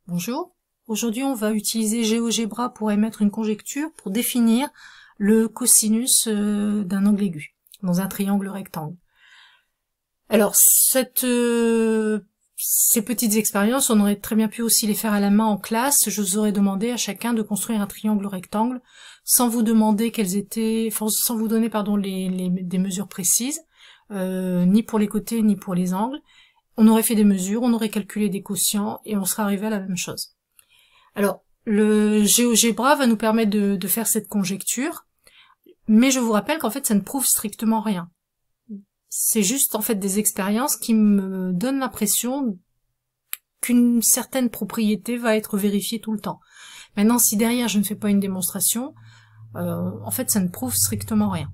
Bonjour, aujourd'hui on va utiliser GeoGebra pour émettre une conjecture pour définir le cosinus d'un angle aigu dans un triangle rectangle. Alors ces petites expériences, on aurait très bien pu aussi les faire à la main en classe. Je vous aurais demandé à chacun de construire un triangle rectangle sans vous demander sans vous donner des mesures précises, ni pour les côtés ni pour les angles. On aurait fait des mesures, on aurait calculé des quotients et on serait arrivé à la même chose. Alors, le GeoGebra va nous permettre de faire cette conjecture, mais je vous rappelle qu'en fait, ça ne prouve strictement rien. C'est juste en fait des expériences qui me donnent l'impression qu'une certaine propriété va être vérifiée tout le temps. Maintenant, si derrière je ne fais pas une démonstration, en fait, ça ne prouve strictement rien.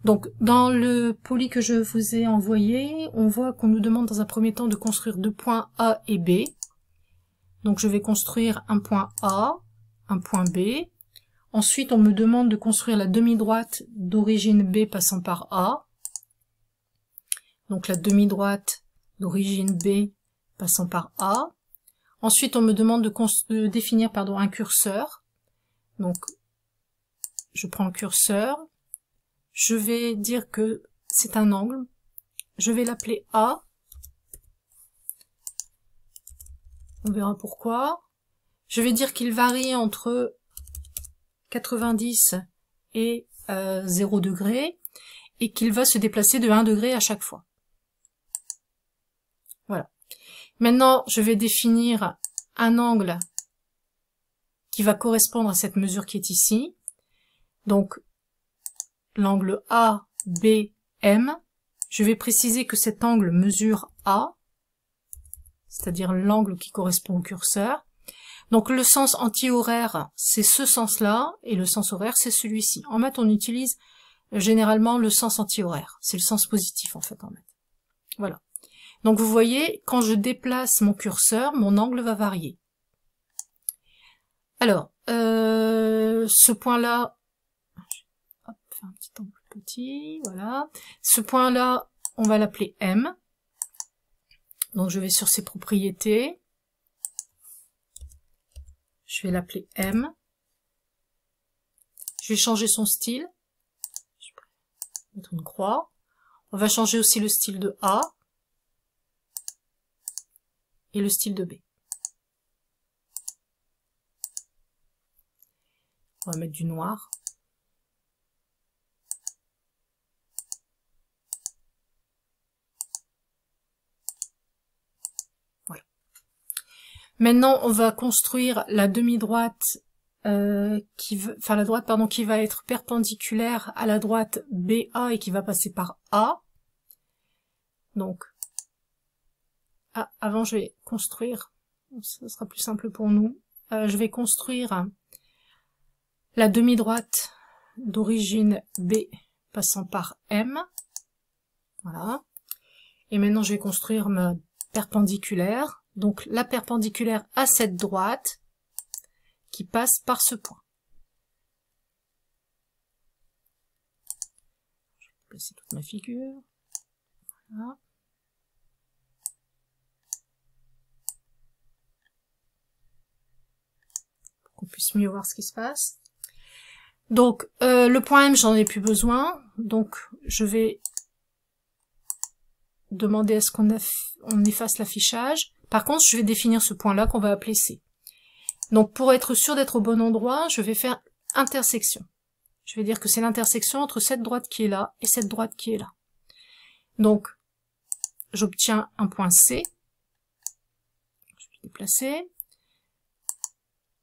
Donc, dans le poli que je vous ai envoyé, on voit qu'on nous demande dans un premier temps de construire deux points A et B. Donc, je vais construire un point A, un point B. Ensuite, on me demande de construire la demi-droite d'origine B passant par A. Donc, la demi-droite d'origine B passant par A. Ensuite, on me demande de définir un curseur. Donc, je prends le curseur. Je vais dire que c'est un angle. Je vais l'appeler A. On verra pourquoi. Je vais dire qu'il varie entre 90 et 0 degré et qu'il va se déplacer de 1 degré à chaque fois. Voilà. Maintenant, je vais définir un angle qui va correspondre à cette mesure qui est ici. Donc, l'angle ABM, je vais préciser que cet angle mesure A, c'est-à-dire l'angle qui correspond au curseur. Donc le sens anti-horaire, c'est ce sens-là, et le sens horaire, c'est celui-ci. En maths, on utilise généralement le sens anti-horaire. C'est le sens positif, en fait, en maths. Voilà. Donc vous voyez, quand je déplace mon curseur, mon angle va varier. Alors, ce point-là, un petit angle petit, voilà. Ce point-là, on va l'appeler M. Donc je vais sur ses propriétés. Je vais l'appeler M. Je vais changer son style. Je vais mettre une croix. On va changer aussi le style de A et le style de B. On va mettre du noir. Maintenant, on va construire la demi-droite qui va être perpendiculaire à la droite BA et qui va passer par A. Donc, avant je vais construire, ce sera plus simple pour nous. Je vais construire la demi-droite d'origine B passant par M. Voilà. Et maintenant, je vais construire ma perpendiculaire. Donc la perpendiculaire à cette droite qui passe par ce point. Je vais placer toute ma figure. Voilà. Pour qu'on puisse mieux voir ce qui se passe. Donc le point M, j'en ai plus besoin. Donc je vais demander à ce qu'on efface l'affichage. Par contre, je vais définir ce point-là qu'on va appeler C. Donc, pour être sûr d'être au bon endroit, je vais faire intersection. Je vais dire que c'est l'intersection entre cette droite qui est là et cette droite qui est là. Donc, j'obtiens un point C. Je vais déplacer.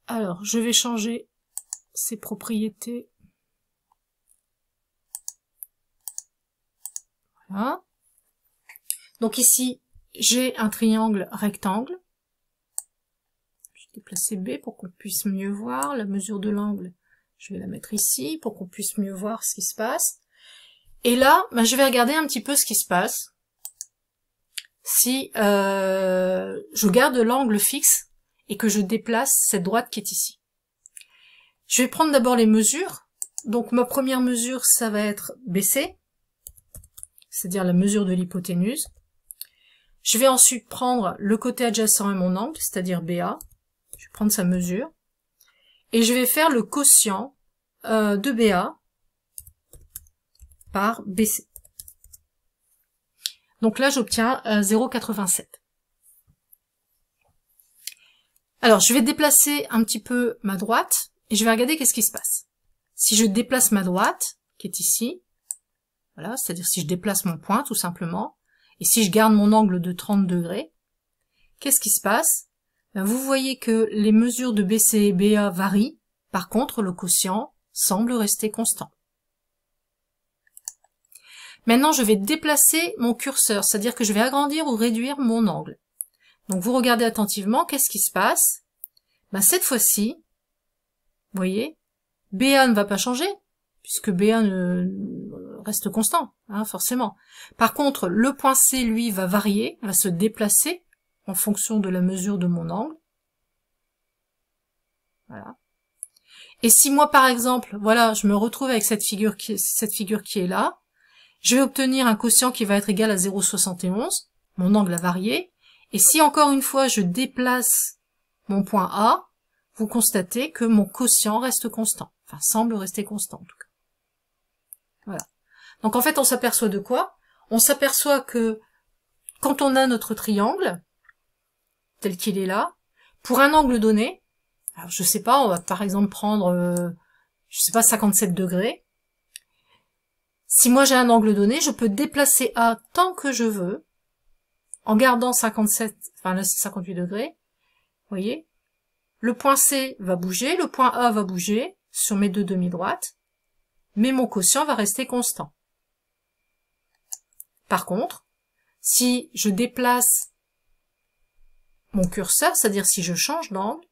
Alors, je vais changer ses propriétés. Voilà. Donc ici, j'ai un triangle rectangle. Je vais déplacer B pour qu'on puisse mieux voir. La mesure de l'angle, je vais la mettre ici pour qu'on puisse mieux voir ce qui se passe. Et là, je vais regarder un petit peu ce qui se passe. Si je garde l'angle fixe et que je déplace cette droite qui est ici. Je vais prendre d'abord les mesures. Donc ma première mesure, ça va être BC, c'est-à-dire la mesure de l'hypoténuse. Je vais ensuite prendre le côté adjacent à mon angle, c'est-à-dire BA. Je vais prendre sa mesure. Et je vais faire le quotient de BA par BC. Donc là, j'obtiens 0,87. Alors, je vais déplacer un petit peu ma droite et je vais regarder qu'est-ce qui se passe. Si je déplace ma droite, qui est ici, voilà, c'est-à-dire si je déplace mon point, tout simplement, et si je garde mon angle de 30 degrés, qu'est-ce qui se passe? Ben, vous voyez que les mesures de BC et BA varient, par contre, le quotient semble rester constant. Maintenant, je vais déplacer mon curseur, c'est-à-dire que je vais agrandir ou réduire mon angle. Donc, vous regardez attentivement, qu'est-ce qui se passe? Ben, cette fois-ci, vous voyez, BA ne va pas changer, puisque BA reste constant, hein, forcément. Par contre, le point C, lui, va varier, va se déplacer en fonction de la mesure de mon angle. Voilà. Et si moi, par exemple, voilà, je me retrouve avec cette figure qui est là, je vais obtenir un quotient qui va être égal à 0,71, mon angle a varié, et si encore une fois je déplace mon point A, vous constatez que mon quotient reste constant, enfin semble rester constant en tout cas. Voilà. Donc en fait on s'aperçoit de quoi? On s'aperçoit que quand on a notre triangle, tel qu'il est là, pour un angle donné, alors je sais pas, on va par exemple prendre, je sais pas, 57 degrés, si moi j'ai un angle donné, je peux déplacer A tant que je veux, en gardant 57, enfin là c'est 58 degrés, vous voyez, le point C va bouger, le point A va bouger sur mes deux demi-droites, mais mon quotient va rester constant. Par contre, si je déplace mon curseur, c'est-à-dire si je change d'angle,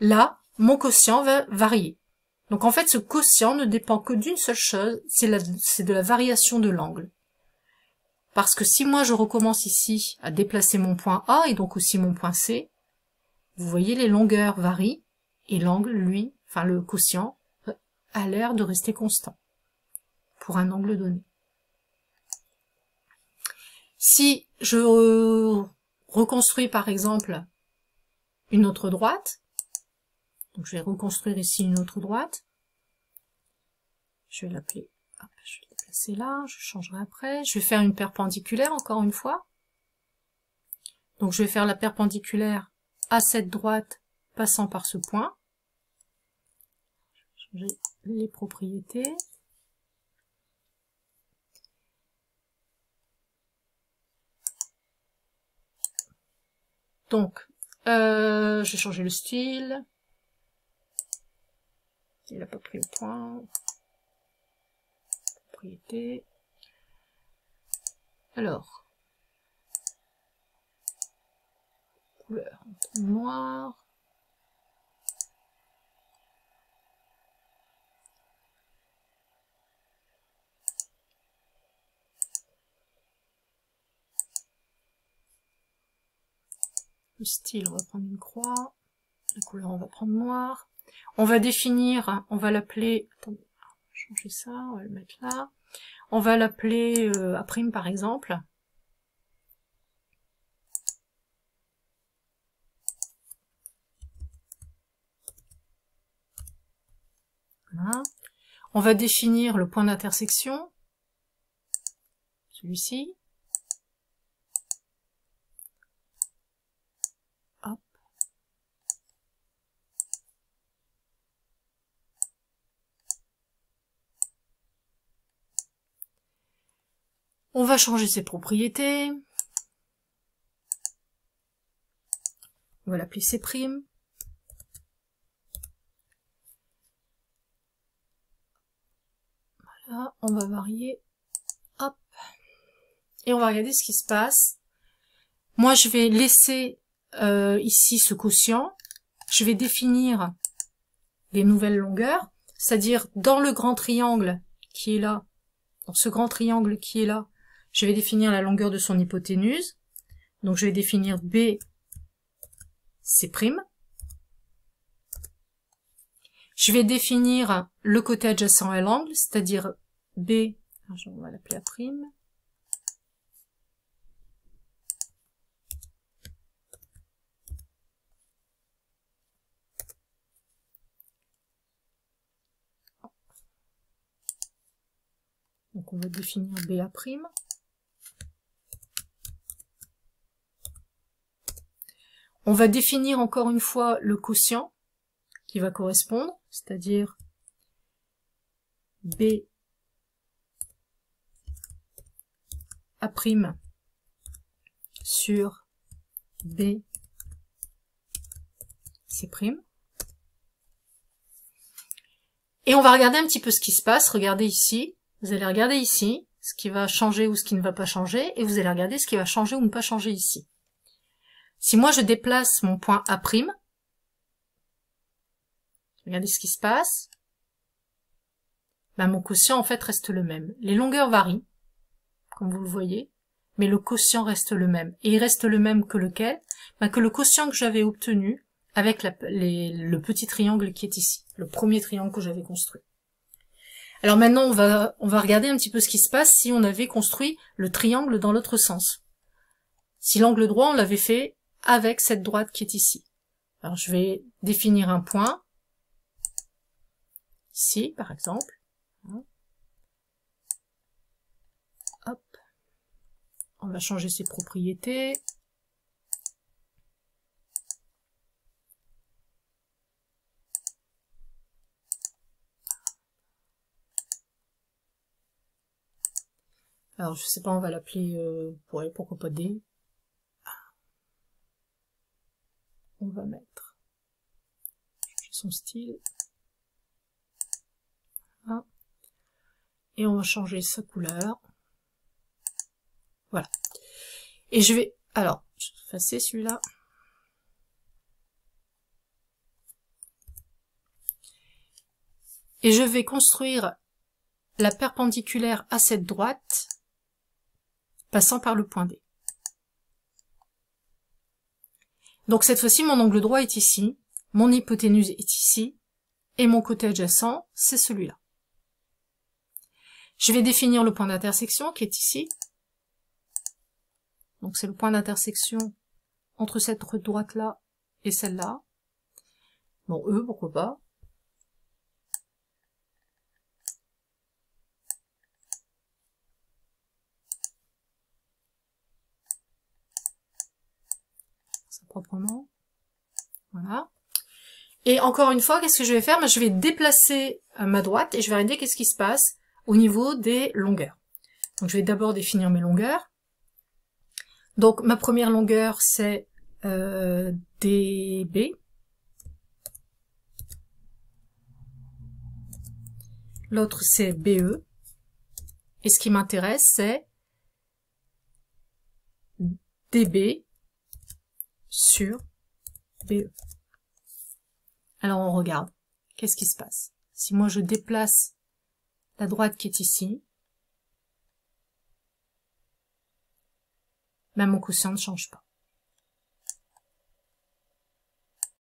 là, mon quotient va varier. Donc en fait, ce quotient ne dépend que d'une seule chose, c'est de la variation de l'angle. Parce que si moi je recommence ici à déplacer mon point A et donc aussi mon point C, vous voyez les longueurs varient et l'angle, lui, enfin le quotient, a l'air de rester constant pour un angle donné. Si je reconstruis par exemple une autre droite, donc je vais reconstruire ici une autre droite, je vais l'appeler, je vais la placer là, je changerai après, je vais faire une perpendiculaire encore une fois, donc je vais faire la perpendiculaire à cette droite passant par ce point, je vais changer les propriétés, donc j'ai changé le style, il n'a pas pris le point, propriété, alors, couleur noire, le style on va prendre une croix, la couleur on va prendre noir, on va définir, on va l'appeler, attendez, on va changer ça, on va le mettre là, on va l'appeler A' par exemple, voilà. On va définir le point d'intersection, celui-ci, hop. On va changer ses propriétés, on va l'appeler C', voilà, on va varier, hop, et on va regarder ce qui se passe. Moi je vais laisser ici ce quotient, je vais définir des nouvelles longueurs, c'est-à-dire dans le grand triangle qui est là, dans ce grand triangle qui est là, je vais définir la longueur de son hypoténuse, donc je vais définir B, C'. Je vais définir le côté adjacent à l'angle, c'est-à-dire B, on va l'appeler A', Donc on va définir BA'. On va définir encore une fois le quotient qui va correspondre, c'est-à-dire BA' sur BC'. Et on va regarder un petit peu ce qui se passe. Regardez ici. Vous allez regarder ici ce qui va changer ou ce qui ne va pas changer. Et vous allez regarder ce qui va changer ou ne pas changer ici. Si moi je déplace mon point A', regardez ce qui se passe. Ben, mon quotient en fait reste le même. Les longueurs varient, comme vous le voyez, mais le quotient reste le même. Et il reste le même que lequel? Ben, que le quotient que j'avais obtenu avec le petit triangle qui est ici, le premier triangle que j'avais construit. Alors maintenant, on va regarder un petit peu ce qui se passe si on avait construit le triangle dans l'autre sens. Si l'angle droit, on l'avait fait avec cette droite qui est ici. Alors je vais définir un point, ici par exemple. Hop. On va changer ses propriétés. Alors, je sais pas, on va l'appeler, pourquoi pas D. On va mettre, changer son style. Voilà. Et on va changer sa couleur. Voilà. Et je vais, alors, je vais effacer celui-là. Et je vais construire la perpendiculaire à cette droite, passant par le point D. Donc cette fois-ci, mon angle droit est ici, mon hypoténuse est ici, et mon côté adjacent, c'est celui-là. Je vais définir le point d'intersection qui est ici. Donc c'est le point d'intersection entre cette droite-là et celle-là. Bon, E, pourquoi pas. Proprement. Voilà. Et encore une fois, qu'est-ce que je vais faire? Je vais déplacer ma droite et je vais regarder qu'est-ce qui se passe au niveau des longueurs. Donc je vais d'abord définir mes longueurs. Donc ma première longueur c'est DB. L'autre c'est BE. Et ce qui m'intéresse c'est DB sur BE. Alors on regarde, qu'est-ce qui se passe? Si moi je déplace la droite qui est ici, ben mon quotient ne change pas.